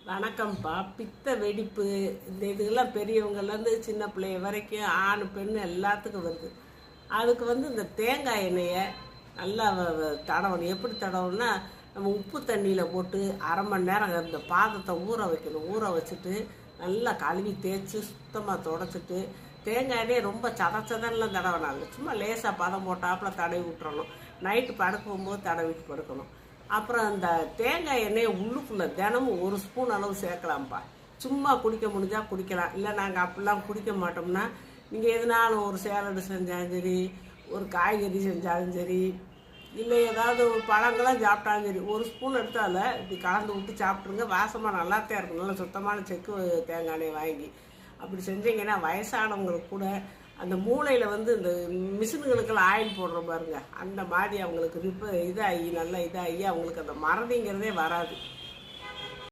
வணக்கம்ப்பா. பித்த வெடிப்பு இந்த இதுக்கெல்லாம் பெரியவங்கலேருந்து சின்ன பிள்ளைய வரைக்கும் ஆண் பெண் எல்லாத்துக்கும் வருது. அதுக்கு இந்த தேங்காய் எண்ணெயை நல்லா தடவணும். எப்படி தடவணும்னா, நம்ம உப்பு தண்ணியில் போட்டு அரை மணி நேரம் இந்த பாதத்தை ஊற வைக்கணும். ஊற வச்சுட்டு நல்லா கழுவி தேய்ச்சி சுத்தமாக தொடச்சிட்டு, தேங்காய் எண்ணெயை ரொம்ப சதச்சதன்லாம் தடவினாங்க. சும்மா லேசாக பதம் போட்டாப்புல தடவி விட்டுறணும். நைட்டு படுக்க போகும்போது தடவிட்டு படுக்கணும். அப்புறம் அந்த தேங்காய் எண்ணெயை உள்ளுக்குள்ளே தினமும் ஒரு ஸ்பூன் அளவு சேர்க்கலாம்ப்பா. சும்மா குடிக்க முடிஞ்சால் குடிக்கலாம். இல்லை நாங்கள் அப்படிலாம் குடிக்க மாட்டோம்னா, நீங்கள் எதுனாலும் ஒரு சேலடு செஞ்சாலும் சரி, ஒரு காய்கறி செஞ்சாலும் சரி, இல்லை ஏதாவது ஒரு பழங்களாம் சாப்பிட்டாலும் சரி, ஒரு ஸ்பூன் எடுத்தால இப்படி கலந்து விட்டு சாப்பிட்ருங்க. வாசமாக நல்லாத்தான் இருக்கும். நல்லா சுத்தமான செக்கு தேங்காய் எண்ணெய் வாங்கி அப்படி செஞ்சீங்கன்னா வயசானவங்களுக்கு கூட அந்த மூளையில் இந்த மிஷின்களுக்கெல்லாம் ஆயில் போடுற பாருங்க, அந்த மாதிரி அவங்களுக்கு இதாகி நல்லா இதாகி அவங்களுக்கு அந்த மறதிங்கிறதே வராது.